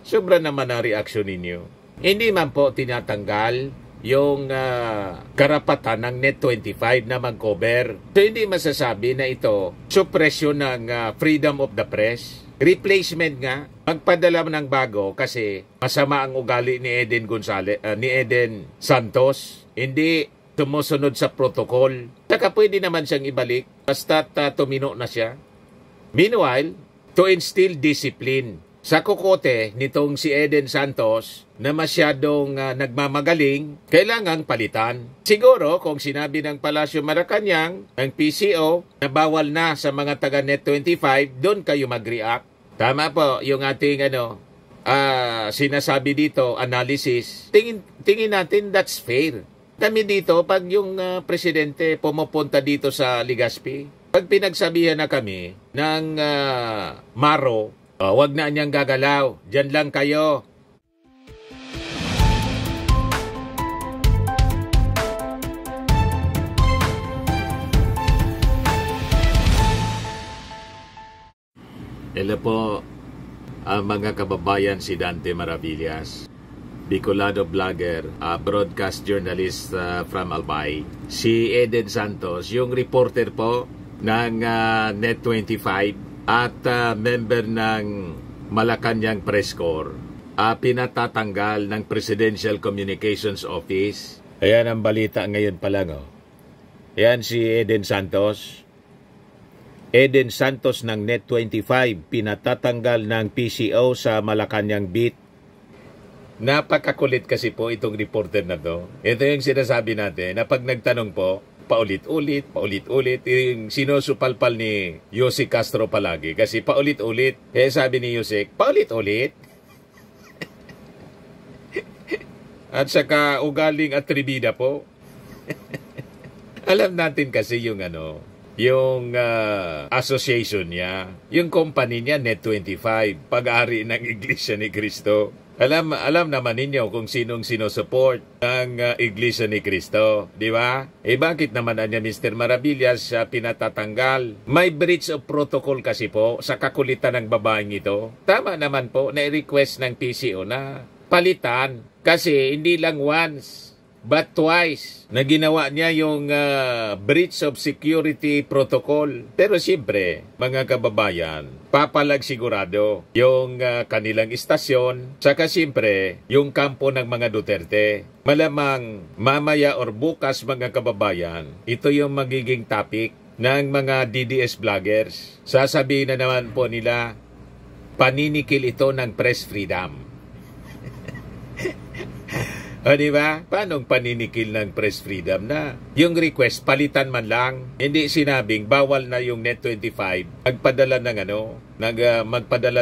Sobra naman ang reaksyon ninyo. Hindi man po tinatanggal yung karapatan ng Net25 na mag-cover. So hindi masasabi na ito suppression ng freedom of the press. Replacement nga, magpadala ng bago kasi masama ang ugali ni Eden ni Eden Santos. Hindi sumusunod sa protocol. Saka pwede naman siyang ibalik basta tumino na siya. Meanwhile, to instill discipline sa kukote nitong si Eden Santos na masyadong nagmamagaling, kailangang palitan. Siguro kung sinabi ng Palasyo Malacanang, ng PCO, na bawal na sa mga taga Net25, doon kayo mag-react. Tama po yung ating sinasabi dito, analysis. Tingin natin that's fair. Kami dito, pag yung presidente pumupunta dito sa Legazpi, pag pinagsabihan na kami ng Maro, wag na niyang gagalaw. Diyan lang kayo. Hello po, mga kababayan, si Dante Maravillas, Bicolano vlogger, broadcast journalist from Albay. Si Eden Santos, yung reporter po ng Net25 at member ng Malacanang Press Corps, pinatatanggal ng Presidential Communications Office. Ayan ang balita ngayon pa lang. Ayan si Eden Santos. Eden Santos ng Net25, pinatatanggal ng PCO sa Malacanang Beat. Napakakulit kasi po itong reporter na to. Ito yung sinasabi natin na pag nagtanong po, paulit-ulit, yung sinusupalpal ni Yosek Castro palagi. Kasi paulit-ulit. Eh sabi ni Yosek, paulit-ulit. At saka ugaling atribida po. Alam natin kasi yung association niya, yung company niya, Net25, pag-ari ng Iglesia ni Cristo. Alam naman ninyo kung sinong sinusupport ng Iglesia ni Cristo, di ba? Eh bakit naman anya Mr. Maravillas pinatatanggal? May breach of protocol kasi po sa kakulitan ng babaeng ito. Tama naman po na request ng PCO na palitan kasi hindi lang once but twice na ginawa niya yung breach of security protocol. Pero siyempre, mga kababayan, papalag sigurado yung kanilang istasyon, saka siyempre, yung kampo ng mga Duterte. Malamang mamaya or bukas, mga kababayan, ito yung magiging topic ng mga DDS vloggers. Sasabihin na naman po nila, paninikil ito ng press freedom. O diba? Paano paninikil ng press freedom na yung request palitan man lang? Hindi sinabing bawal na yung Net25 magpadala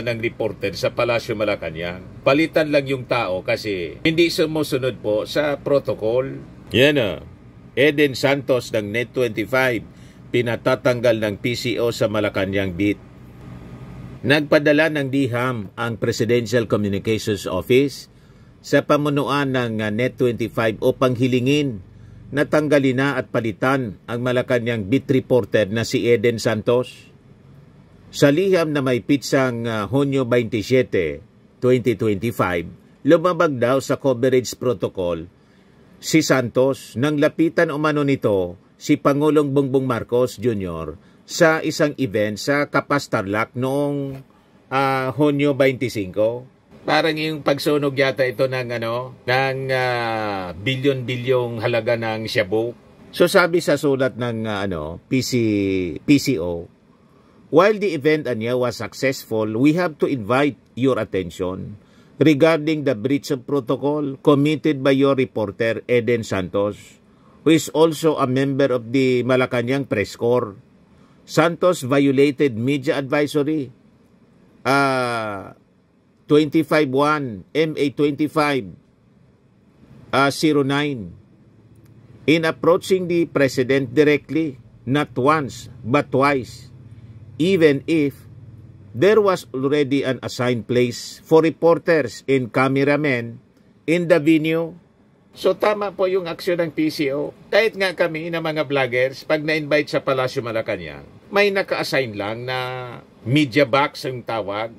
ng reporter sa Palasyo Malacanang. Palitan lang yung tao kasi hindi sumusunod po sa protocol. Yan Eden Santos ng Net25 pinatatanggal ng PCO sa Malacanang Beat. Nagpadala ng DIHAM ang Presidential Communications Office sa pamunuan ng Net25 upang hilingin na tanggalin na at palitan ang Malacanang Beat reporter na si Eden Santos. Sa liham na may pitsang Hunyo 27, 2025, lumabag daw sa coverage protocol si Santos nang lapitan umano nito si Pangulong Bongbong Marcos Jr. sa isang event sa Kapas Tarlac noong Hunyo 25. Parang yung pagsunog yata ito ng bilyon-bilyong halaga ng shabu. So sabi sa sulat ng PCO, while the event was successful, we have to invite your attention regarding the breach of protocol committed by your reporter Eden Santos, who is also a member of the Malacanang Press Corps. Santos violated media advisory 25-1 MA 25 09 in approaching the President directly, not once but twice, even if there was already an assigned place for reporters and cameramen in the venue. So tama po yung aksyon ng PCO. Kahit nga kami na mga vloggers, pag na-invite sa Palasyo Malacanang, may naka-assign lang na media box ang tawag.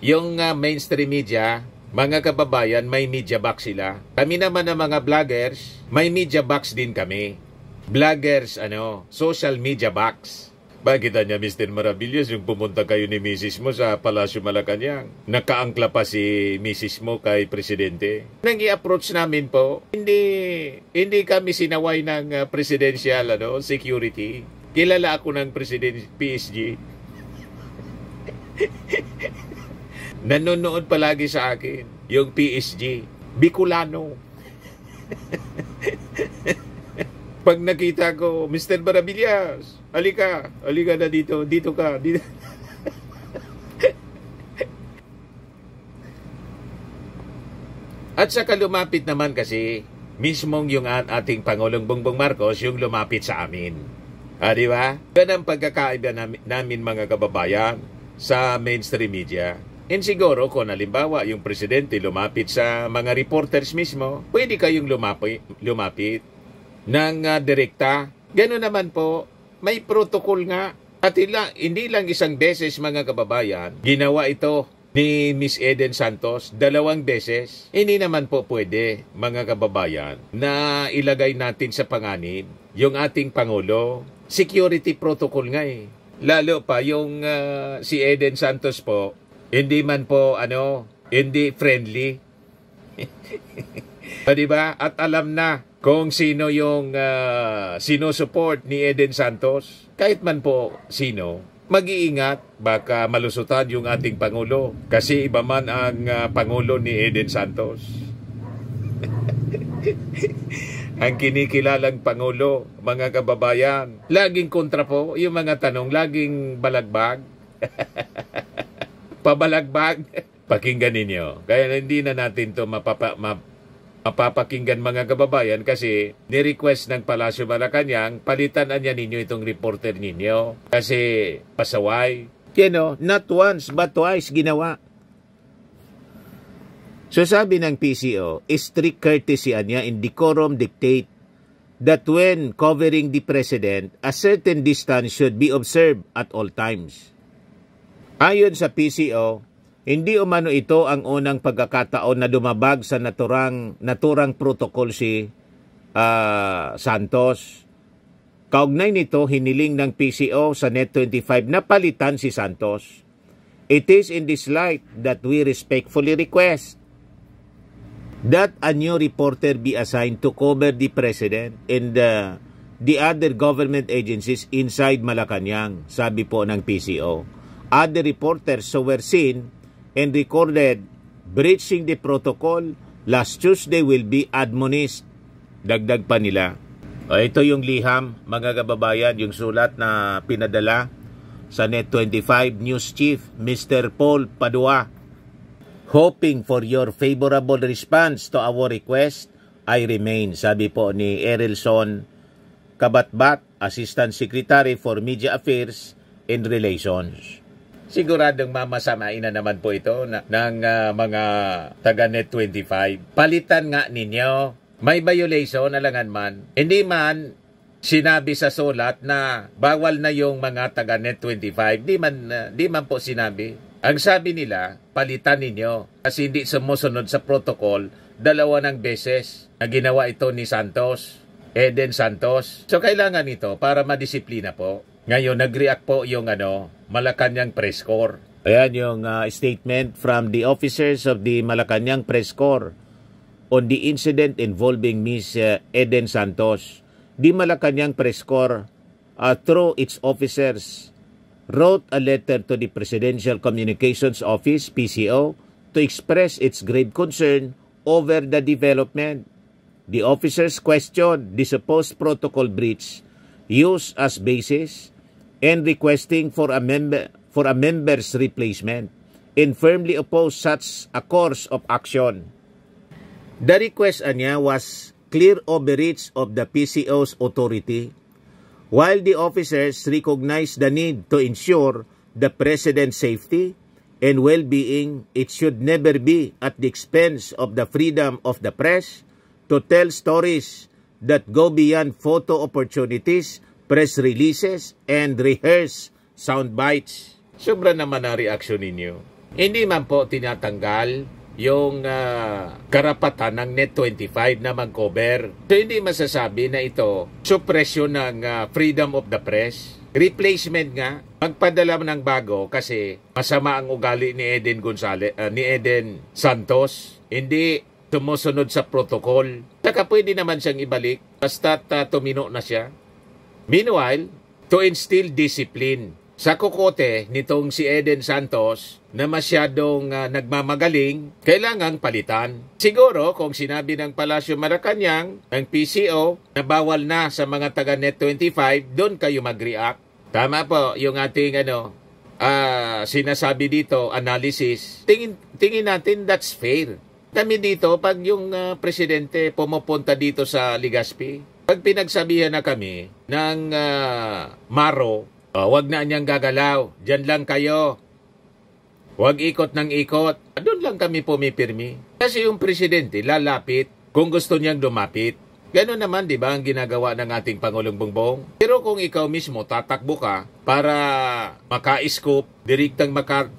Yung mainstream media, mga kababayan, may media box sila. Kami naman ng mga vloggers, may media box din kami. Vloggers, social media box. Bakit niya, Mr. Maravillas, yung pumunta kayo ni Mrs. mo sa Palasyo Malacanang, nakaangkla pa si Mrs. mo kay Presidente. Nang i-approach namin po, hindi kami sinaway ng presidential security. Kilala ako ng PSG. Nanonood palagi sa akin yung PSG. Bicolano. Pag nakita ko, Mr. Maravillas, halika na dito ka. Dito. At saka lumapit naman kasi, mismong yung ating Pangulong Bongbong Marcos yung lumapit sa amin. Di ba? Yan ang pagkakaiba namin mga kababayan sa mainstream media. And siguro kung halimbawa yung presidente lumapit sa mga reporters mismo, pwede kayong lumapit ng direkta. Gano'n naman po, may protocol nga. At hindi lang isang beses mga kababayan, ginawa ito ni Miss Eden Santos 2 beses. Hindi naman po pwede mga kababayan na ilagay natin sa panganib yung ating Pangulo. Security protocol nga eh. Lalo pa yung si Eden Santos po, hindi man po hindi friendly. Diba? At alam na kung sino yung sinusupport ni Eden Santos. Kahit man po sino, mag-iingat, baka malusutan yung ating Pangulo. Kasi iba man ang Pangulo ni Eden Santos. Ang kinikilalang Pangulo, mga kababayan, laging kontra po, yung mga tanong, laging balagbag. Pabalagbag. Pakinggan ninyo. Kaya hindi na natin to mapapakinggan mga kababayan kasi ni-request ng Palasyo Malacanang, palitan niya ninyo itong reporter ninyo. Kasi pasaway. Not once but twice ginawa. So sabi ng PCO, strict courtesy niya in decorum dictate that when covering the President, a certain distance should be observed at all times. Ayon sa PCO, hindi umano ito ang unang pagkakataon na dumabag sa naturang protocol si Santos. Kaugnay nito, hiniling ng PCO sa Net25 na palitan si Santos. It is in this light that we respectfully request that a new reporter be assigned to cover the President and the other government agencies inside Malacanang, sabi po ng PCO. Other reporters who were seen and recorded breaching the protocol last Tuesday will be admonished. Dagdag pa nila. Ito yung liham, mga kababayan, yung sulat na pinadala sa Net25 News Chief, Mr. Paul Padua. Hoping for your favorable response to our request, I remain, sabi po ni Erilson Kabatbat, Assistant Secretary for Media Affairs and Relations. Siguradong mamasamain na naman po ito ng mga taga Net25. Palitan nga ninyo. May violation, alangan man. Hindi man sinabi sa sulat na bawal na yung mga taga Net25. Di man po sinabi. Ang sabi nila, palitan ninyo. Kasi hindi sumusunod sa protocol 2 beses na ginawa ito ni Santos, Eden Santos. So kailangan ito para madisiplina po. Ngayon, nag-react po yung Malacanang Press Corps. Ayan yung statement from the officers of the Malacanang Press Corps on the incident involving Miss Eden Santos. The Malacanang Press Corps, through its officers, wrote a letter to the Presidential Communications Office, PCO, to express its grave concern over the development. The officers questioned the supposed protocol breach used as basis and requesting for a member's replacement and firmly opposed such a course of action. The request niya was clear overreach of the PCO's authority. While the officers recognized the need to ensure the President's safety and well-being, it should never be at the expense of the freedom of the press to tell stories that go beyond photo opportunities, press releases, and rehearse sound bites. Sobra naman ang reaksyon ninyo. Hindi man po tinatanggal yung karapatan ng Net25 na mag-cover. So hindi masasabi na ito suppression ng freedom of the press. Replacement nga, magpadala ng bago kasi masama ang ugali ni Eden ni Eden Santos. Hindi tumusunod sa protocol. Saka pwede naman siyang ibalik basta tumino na siya. Meanwhile, to instill discipline sa kukote nitong si Eden Santos na masyadong nagmamagaling, kailangang palitan. Siguro kung sinabi ng Palasyo Malacanang, ang PCO, na bawal na sa mga taga Net25, doon kayo mag-react. Tama po yung ating sinasabi dito, analysis. Tingin natin that's fair. Kami dito, pag yung presidente pumupunta dito sa Legazpi, pag pinagsabihan na kami ng Maro, wag na niyang gagalaw, dyan lang kayo. Wag ikot ng ikot. Doon lang kami pumipirmi. Kasi yung presidente lalapit kung gusto niyang lumapit. Gano'n naman, di ba, ang ginagawa ng ating Pangulong Bongbong? Pero kung ikaw mismo tatakbo ka para maka-scoop, direktang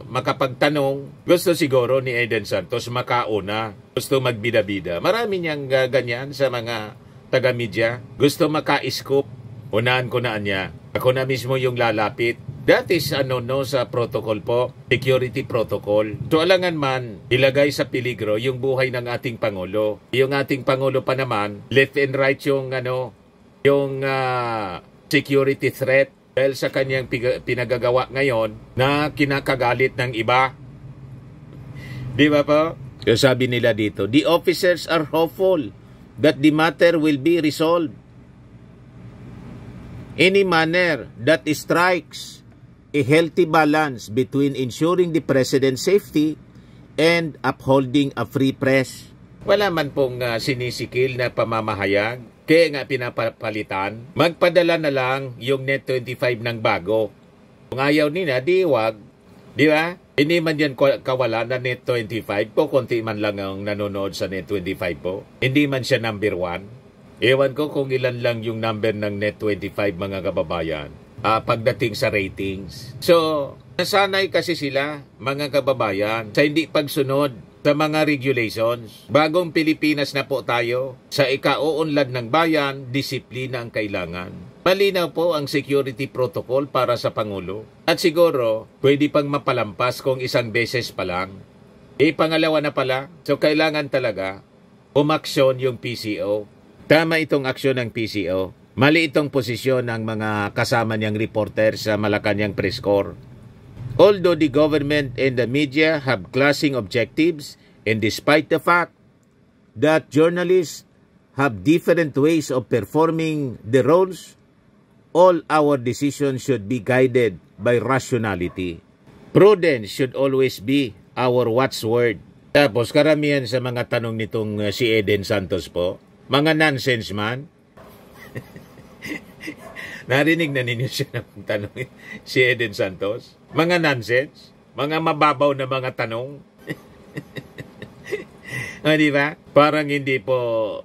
makapagtanong, gusto siguro ni Eden Santos makauna. Gusto magbida-bida. Marami niyang ganyan sa mga taga-media. Gusto maka-scoop. Unahan ko na niya. Ako na mismo yung lalapit. That is sa protocol po, security protocol. So alangan man, ilagay sa peligro yung buhay ng ating Pangulo. Yung ating Pangulo pa naman, left and right yung security threat dahil sa kanyang pinagagawa ngayon na kinakagalit ng iba. Di ba po? So sabi nila dito, the officers are hopeful that the matter will be resolved. Any manner that strikes a healthy balance between ensuring the president's safety and upholding a free press. Wala man pong sinisikil na pamamahayag, kaya nga pinapalitan. Magpadala na lang yung Net25 ng bago. Kung ayaw nila, di wag. Di ba? Hindi man yan kawala na Net25 po, konti man lang ang nanonood sa Net25 po. Hindi man siya number 1. Ewan ko kung ilan lang yung number ng Net25 mga kababayan pagdating sa ratings. So, nasanay kasi sila mga kababayan sa hindi pagsunod sa mga regulations. Bagong Pilipinas na po tayo. Sa ikauunlad ng bayan, disiplina ang kailangan. Malinaw po ang security protocol para sa Pangulo. At siguro, pwede pang mapalampas kung isang beses pa lang. Pangalawa na pala. So, kailangan talaga umaksyon yung PCO. Tama itong aksyon ng PCO. Mali itong posisyon ng mga kasama niyang reporter sa Malacanang Press Corps. Although the government and the media have clashing objectives, and despite the fact that journalists have different ways of performing the roles, all our decisions should be guided by rationality. Prudence should always be our watchword. Tapos karamihan sa mga tanong nitong si Eden Santos po, mga nonsense man. Narinig na ninyo siya ng tanong si Eden Santos? Mga nonsense? Mga mababaw na mga tanong? Di ba? Parang hindi po,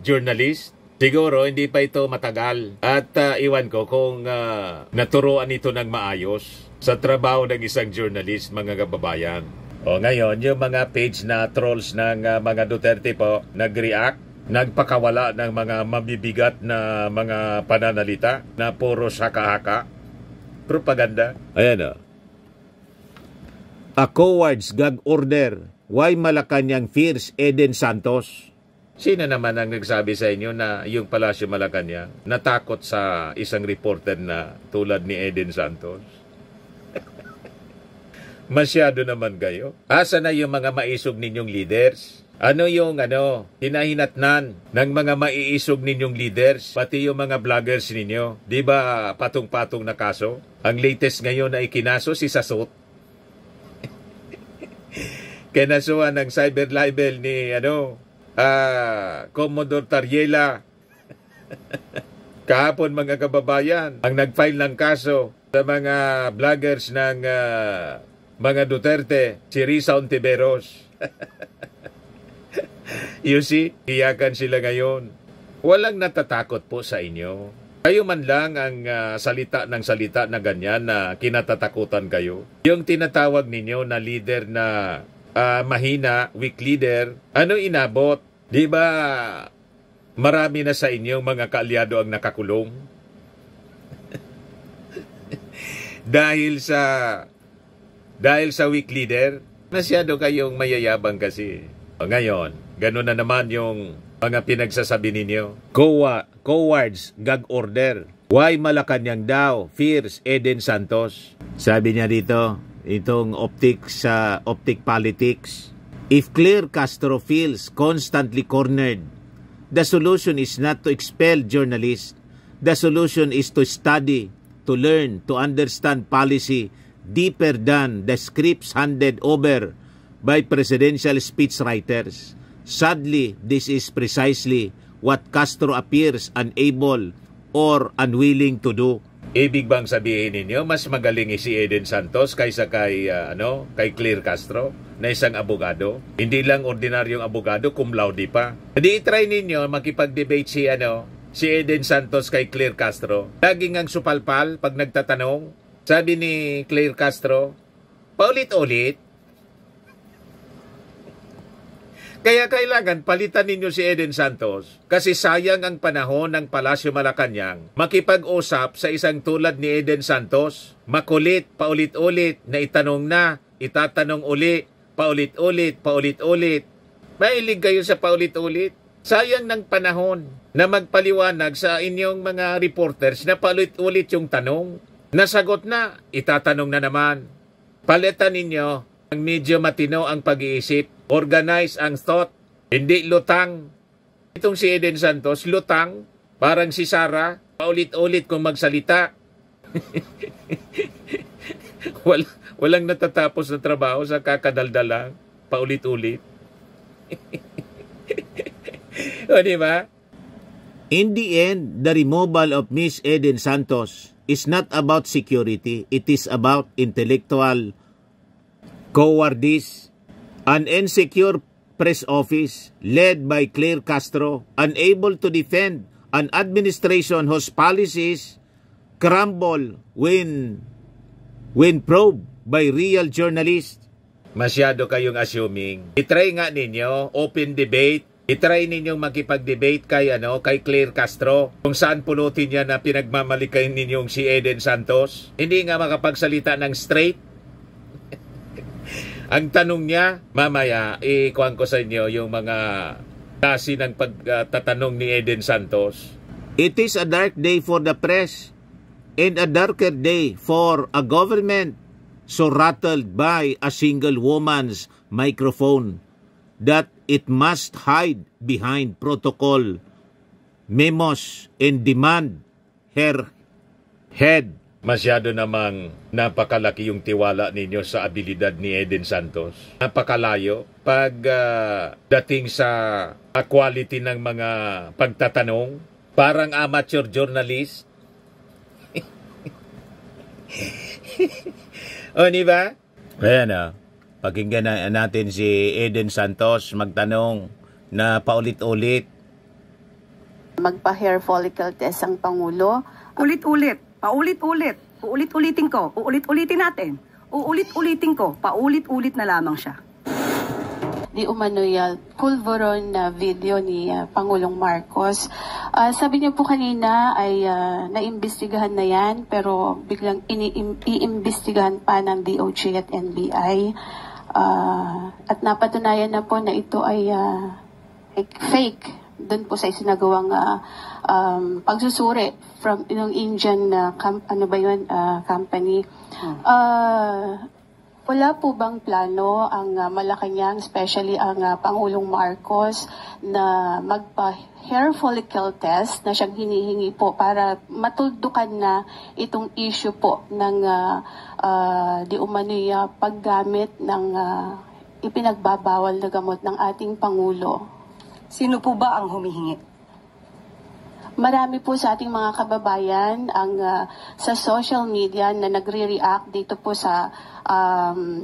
journalist. Siguro, hindi pa ito matagal. At iwan ko kung naturuan ito ng maayos sa trabaho ng isang journalist, mga kababayan. O ngayon, yung mga page na trolls ng mga Duterte po, nag-react. Nagpakawala ng mga mabibigat na mga pananalita na puro haka-haka. Propaganda. Ayan o. A coward's gag order. Why Malacanang fears Eden Santos? Sino naman ang nagsabi sa inyo na yung Palasyo Malacanang natakot sa isang reporter na tulad ni Eden Santos? Masyado naman kayo. Asa na yung mga maisog ninyong leaders? Ano yung hinahinatnan ng mga maiisog ninyong leaders, pati yung mga vloggers ninyo? Di ba patong-patong na kaso? Ang latest ngayon na ikinaso si Sasot. Kinasuhan ng cyber libel ni Commodore Tariela. Kahapon mga kababayan, ang nag-file ng kaso sa mga vloggers ng mga Duterte, si Risa Ontiveros. You see, iyakan sila ngayon. Walang natatakot po sa inyo. Kayo man lang ang salita ng salita na ganyan na kinatatakutan kayo. Yung tinatawag ninyo na leader na mahina, weak leader, ano inabot? Di ba marami na sa inyo mga kaalyado ang nakakulong? dahil sa weak leader, masyado kayong mayayabang kasi. Ngayon, ganun na naman yung mga pinagsasabi ninyo. Cowards, gag order. Why Malacanang daw? Fears Eden Santos. Sabi niya dito, itong optic politics. If Claire Castro feels constantly cornered, the solution is not to expel journalists. The solution is to study, to learn, to understand policy deeper than the scripts handed over by presidential speechwriters. Sadly, this is precisely what Castro appears unable or unwilling to do. Ibig bang sabihin ninyo, mas magaling si Eden Santos kaysa kay Claire Castro na isang abogado? Hindi lang ordinaryong abogado, cum laude pa. Hindi try ninyo makipag-debate si Eden Santos kay Claire Castro. Laging ang supalpal pag nagtatanong. Sabi ni Claire Castro, paulit-ulit. Kaya kailangan palitan ninyo si Eden Santos kasi sayang ang panahon ng Palasyo Malacanang makipag-usap sa isang tulad ni Eden Santos. Makulit, paulit-ulit, na itanong na, itatanong uli, paulit-ulit. Mahilig kayo sa paulit-ulit. Sayang ng panahon na magpaliwanag sa inyong mga reporters na paulit-ulit yung tanong. Nasagot na, itatanong na naman. Palitan ninyo ang medyo matino ang pag-iisip. Organize ang thought, hindi lutang. Itong si Eden Santos, lutang, parang si Sara, paulit-ulit kung magsalita. Walang natatapos na trabaho sa kakadaldalang, paulit-ulit. O, di ba? In the end, the removal of Miss Eden Santos is not about security, it is about intellectual cowardice. An insecure press office led by Claire Castro, unable to defend an administration whose policies crumble when probed by real journalists. Masyado kayong assuming. I-try nga ninyo, open debate. I-try ninyong makipag-debate kay Claire Castro. Kung saan pulutin niya na pinagmamalikayin ninyong si Eden Santos. Hindi nga makapagsalita ng straight. Ang tanong niya, mamaya, ikuhan ko sa inyo yung mga klase ng pagtatanong ni Eden Santos. It is a dark day for the press and a darker day for a government so rattled by a single woman's microphone that it must hide behind protocol memos and demand her head. Masyado namang napakalaki yung tiwala ninyo sa abilidad ni Eden Santos. Napakalayo pag dating sa quality ng mga pagtatanong. Parang amateur journalist. O, di ba? Ayan pakinggan natin si Eden Santos magtanong na paulit-ulit. Magpa-hair follicle test ang Pangulo. Ulit-ulit. Paulit-ulit. Uulit-ulitin ko. Uulit-ulitin natin. Uulit-ulitin ko. Paulit-ulit na lamang siya. Di umano'y pulveron na video ni Pangulong Marcos. Sabi niyo po kanina ay naimbestigahan na yan pero biglang iimbestigahan pa ng DOJ at NBI. At napatunayan na po na ito ay fake. Doon po sa isinagawang pagsusuri from yung Indian company. Wala po bang plano ang Malacanang, especially ang Pangulong Marcos, na magpa-hair follicle test na siyang hinihingi po para matuldukan na itong issue po ng di umano'y paggamit ng ipinagbabawal na gamot ng ating Pangulo? Sino po ba ang humihingi? Marami po sa ating mga kababayan ang sa social media na nagre-react dito po sa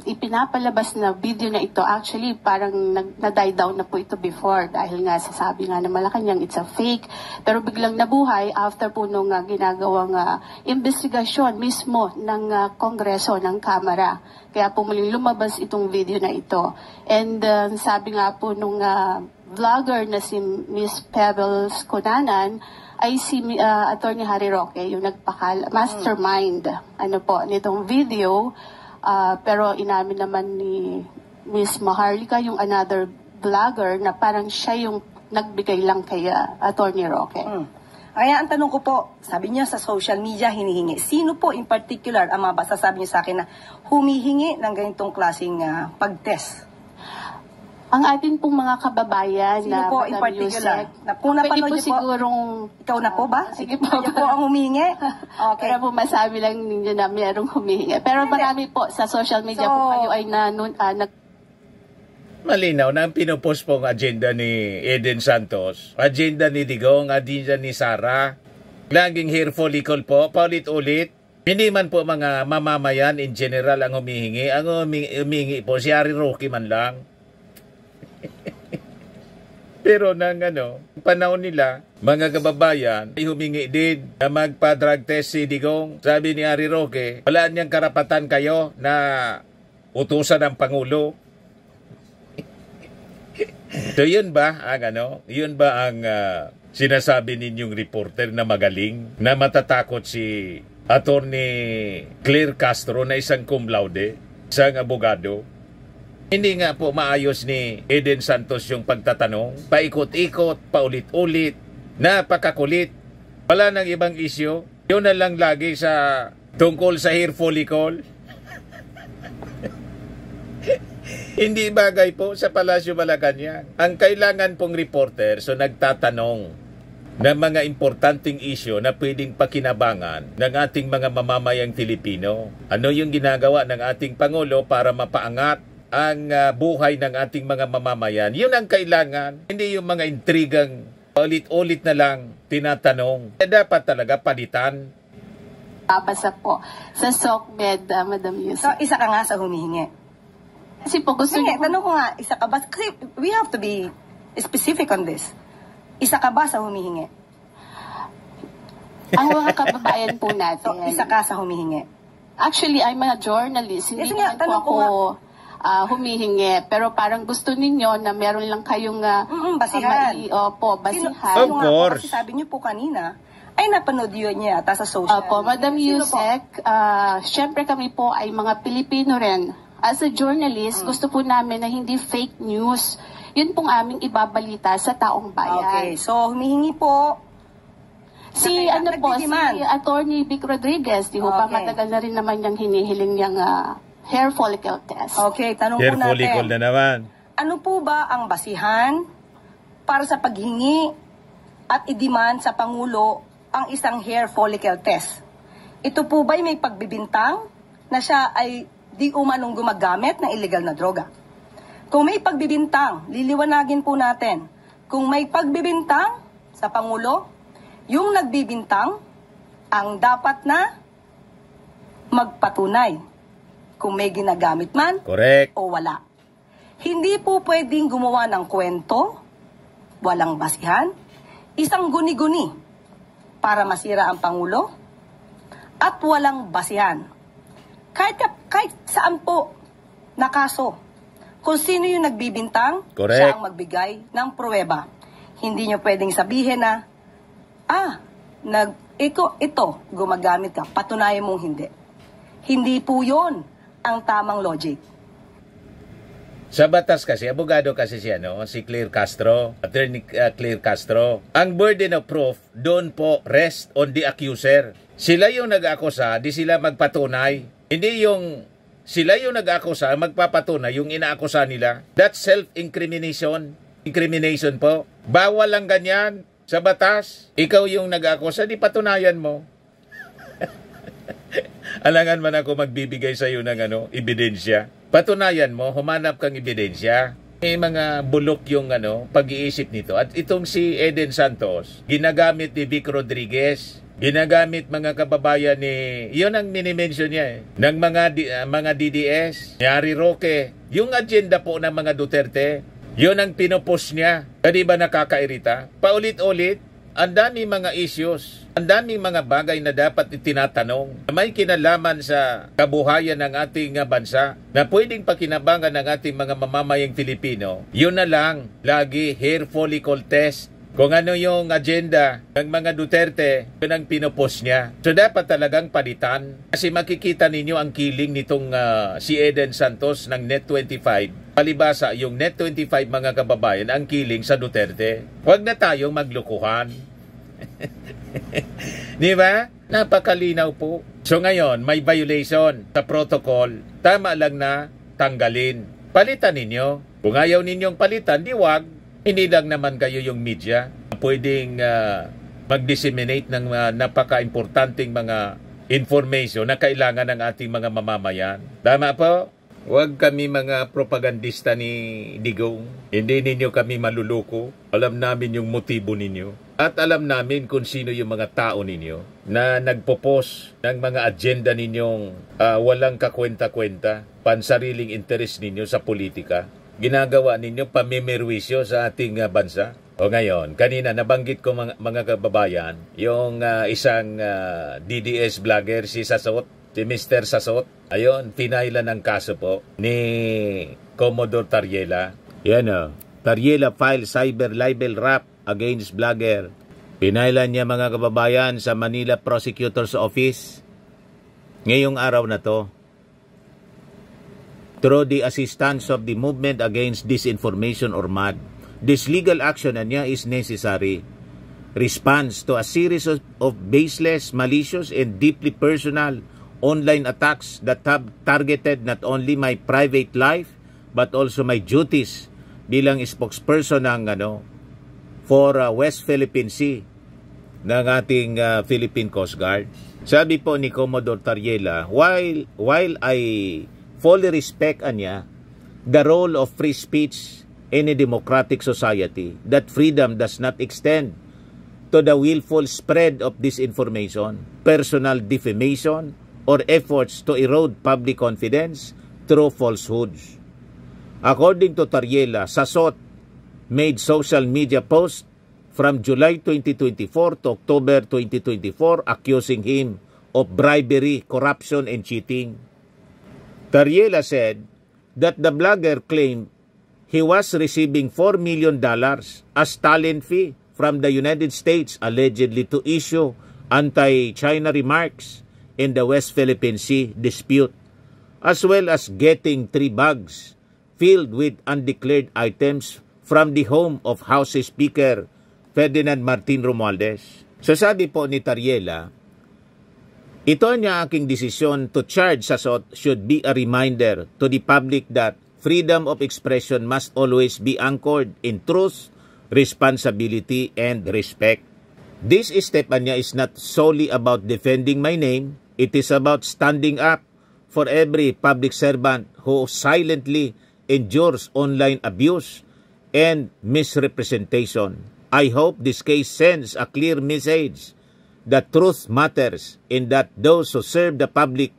ipinapalabas na video na ito, actually parang na-die down na po ito before dahil nga sasabi nga ng Malacanang it's a fake. Pero biglang nabuhay after po nung ginagawang investigasyon mismo ng Kongreso, ng Kamara. Kaya po muling lumabas itong video na ito. And sabi nga po nung vlogger na si Miss Pebbles Cunanan, ay si Attorney Harry Roque, yung mastermind nitong video. Pero inamin naman ni Miss Maharlika, yung another vlogger, na parang siya yung nagbigay lang kay Attorney Roque. Kaya ang tanong ko po, sabi niya sa social media hinihingi. Sino po in particular ang mga sasabi niyo sa akin na humihingi ng ganitong klaseng pag-test? Ang atin pong mga kababayan. Sino na po in particular? Kung napanood niyo po, sigurong... Ikaw na po ba? Sige po. Kayo po ang humingi? Okay. Pero po masabi lang ninyo na mayroong humihingi. Pero marami po sa social media po kayo ay Malinaw na ang pinupost pong agenda ni Eden Santos, agenda ni Digong, agenda ni Sara. Laging hair follicle po, paulit-ulit. Hindi man po mga mamamayan in general ang humihingi. Ang humihingi po si Harry Roque man lang. Pero panahon nila, mga kababayan, ay humingi din na magpa-drug test si Digong. Sabi ni Harry Roque, wala niyang karapatan kayo na utusan ng Pangulo. So yun ba ang sinasabi ninyong reporter na magaling, na matatakot si Attorney Claire Castro na isang cum laude, isang abogado? Hindi nga po maayos ni Eden Santos yung pagtatanong, paikot-ikot, paulit-ulit, napakakulit. Wala nang ibang isyo. Yun na lang lagi sa tungkol sa hair follicle. Hindi bagay po sa Palasyo Malacanang. Ang kailangan pong reporter nagtatanong ng mga importanteng isyo na pwedeng pakinabangan ng ating mga mamamayang Pilipino. Ano yung ginagawa ng ating Pangulo para mapaangat ang buhay ng ating mga mamamayan? Yun ang kailangan. Hindi yung mga intrigang ulit-ulit na lang tinatanong. Dapat talaga palitan. Babasa po sa SOCMED, Madam Yusuf. So, isa ka nga sa humihingi. Kasi po gusto niyo... Tanong ko nga, isa ka ba? Kasi we have to be specific on this. Isa ka ba sa humihingi? Ang mga kababayan po natin. So, isa ka sa humihingi? Actually, I'm a journalist. Hindi naman po ako humihingi. Pero parang gusto ninyo na meron lang kayong basihan. Basihan. Of course. Kasi sabi niyo po kanina, ay napanood yun niya sa social media. Madam Yusek, syempre kami po ay mga Pilipino rin. As a journalist, gusto po namin na hindi fake news. Yun pong aming ibabalita sa taong bayan. Okay, so humihingi po si Attorney Vic Rodriguez, di ba matagal na rin naman niyang hinihiling niyang hair follicle test. Okay, tanong hair po natin. Hair follicle na naman. Ano po ba ang basihan para sa paghingi at i-demand sa Pangulo ang isang hair follicle test? Ito po ba'y may pagbibintang na siya ay di umanong gumagamit ng illegal na droga? Kung may pagbibintang, liliwanagin po natin. Kung may pagbibintang sa Pangulo, yung nagbibintang ang dapat na magpatunay kung may ginagamit man Correct. o wala. Hindi po pwedeng gumawa ng kwento, walang basihan, isang guni-guni para masira ang Pangulo, at walang basihan. Kahit saan po na kaso, kung sino yung nagbibintang, Correct. siya ang magbigay ng pruweba. Hindi nyo pwedeng sabihin na, ito, gumagamit ka, patunayan mong hindi. Hindi po yun ang tamang logic. Sa batas kasi, abogado kasi si Claire Castro, Attorney Claire Castro. Ang burden of proof, doon po rest on the accuser. Sila yung nag-akusa, di sila magpatunay. Hindi yung sila yung nag-akusa, magpapatunay yung inaakusa nila. That's self-incrimination. Incrimination po. Bawal lang ganyan sa batas. Ikaw yung nag-akusa, di patunayan mo. Alangan man ako magbibigay sa iyo ng ebidensya. Patunayan mo, humanap kang ebidensya. May mga bulok yung pag-iisip nito. At itong si Eden Santos, ginagamit ni Vic Rodriguez, Ginagamit mga kababayan ni, yun ang minimension niya ng mga DDS, ni Harry Roque, yung agenda po ng mga Duterte, yun ang pinopost niya. Di ba nakakairita? Paulit-ulit, ang daming mga issues, ang daming mga bagay na dapat itinatanong na may kinalaman sa kabuhayan ng ating bansa na pwedeng pakinabangan ng ating mga mamamayang Pilipino. Yun na lang, lagi hair follicle test. Kung ano yung agenda ng mga Duterte, yun ang pinopost niya. So dapat talagang palitan. Kasi makikita ninyo ang kiling nitong si Eden Santos ng Net25. Palibasa, yung Net25 mga kababayan, ang kiling sa Duterte. Huwag na tayong maglukuhan. Di ba? Napakalinaw po. So ngayon, may violation sa protocol. Tama lang na tanggalin. Palitan ninyo. Kung ayaw ninyong palitan, di wag. Hindi lang naman kayo yung media pwedeng mag-disseminate ng napaka-importanting mga information na kailangan ng ating mga mamamayan. Tama po? Huwag kami mga propagandista ni Digong. Hindi ninyo kami maluluko. Alam namin yung motibo ninyo. At alam namin kung sino yung mga tao ninyo na nagpo-post ng mga agenda ninyong walang kakwenta-kwenta, pansariling interes ninyo sa politika. Ginagawa ninyo pamimirwisyo sa ating bansa. O ngayon, kanina nabanggit ko mga kababayan, yung isang DDS vlogger, si Sasot, si Mr. Sasot. Ayun, pinailan ng kaso po ni Commodore Tariela. Yan o, Tariela file cyber libel rap against vlogger. Pinailan niya mga kababayan sa Manila Prosecutor's Office. Ngayong araw na to, through the assistance of the Movement Against Disinformation or MAD. This legal action niya is necessary. Response to a series of baseless, malicious, and deeply personal online attacks that have targeted not only my private life but also my duties bilang spokesperson ng for West Philippine Sea ng ating Philippine Coast Guard. Sabi po ni Commodore Tariela, while I fully respect niya the role of free speech in a democratic society, that freedom does not extend to the willful spread of disinformation, personal defamation, or efforts to erode public confidence through falsehoods. According to Tariela, Sasot made social media posts from July 2024 to October 2024 accusing him of bribery, corruption, and cheating. Tariela said that the blogger claimed he was receiving $4 million as talent fee from the United States allegedly to issue anti-China remarks in the West Philippine Sea dispute, as well as getting 3 bags filled with undeclared items from the home of House Speaker Ferdinand Martin Romualdez. So sabi po ni Tariela, ito niya aking desisyon to charge Sasot should be a reminder to the public that freedom of expression must always be anchored in truth, responsibility, and respect. This step niya is not solely about defending my name. It is about standing up for every public servant who silently endures online abuse and misrepresentation. I hope this case sends a clear message that truth matters and that those who serve the public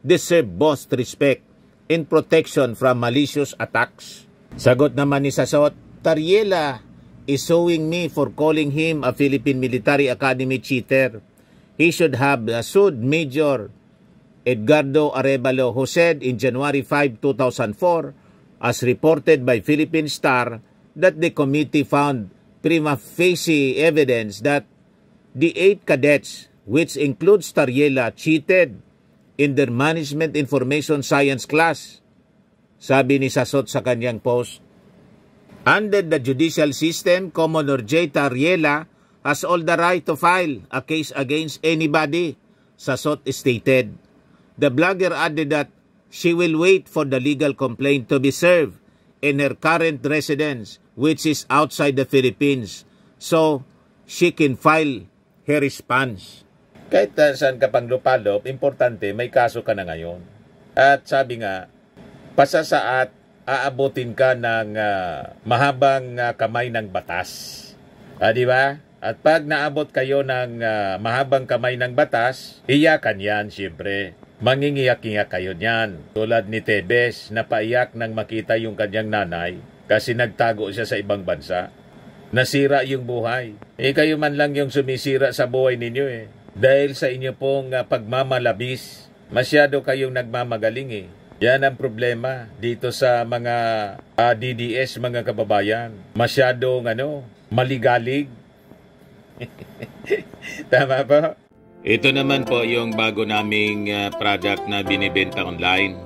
deserve both respect and protection from malicious attacks. Sagot naman ni Sasot, Tariela is suing me for calling him a Philippine Military Academy cheater. He should have sued Major Edgardo Arevalo, who said in January 5, 2004, as reported by Philippine Star, that the committee found prima facie evidence that the 8 cadets, which includes Tariela, cheated in their Management Information Science class. Sabi ni Sasot sa kanyang post, under the judicial system, Commodore J. Tariela has all the right to file a case against anybody, Sasot stated. The blogger added that she will wait for the legal complaint to be served in her current residence, which is outside the Philippines, so she can file her response. Kahit saan ka pang lupalop, importante may kaso ka na ngayon. At sabi nga, pasasaat aabutin ka ng mahabang kamay ng batas. Di ba? At pag naabot kayo ng mahabang kamay ng batas, iyakan yan siyempre. Mangingiyak-iyak kayo niyan. Tulad ni Tebes na paiyak nang makita yung kanyang nanay kasi nagtago siya sa ibang bansa. Nasira yung buhay. Kayo man lang yung sumisira sa buhay ninyo Dahil sa inyo pong pagmamalabis, masyado kayong nagmamagaling Yan ang problema dito sa mga DDS, mga kababayan. Masyadong maligalig. Tama po? Ito naman po yung bago naming product na binibenta online.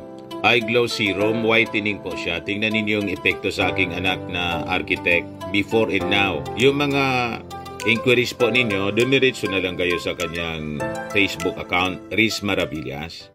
iGlow Serum Whitening po siya. Tingnan ninyo yung epekto sa aking anak na architect before and now. Yung mga inquiries po ninyo, dumiretso na lang kayo sa kanyang Facebook account, Riz Maravillas.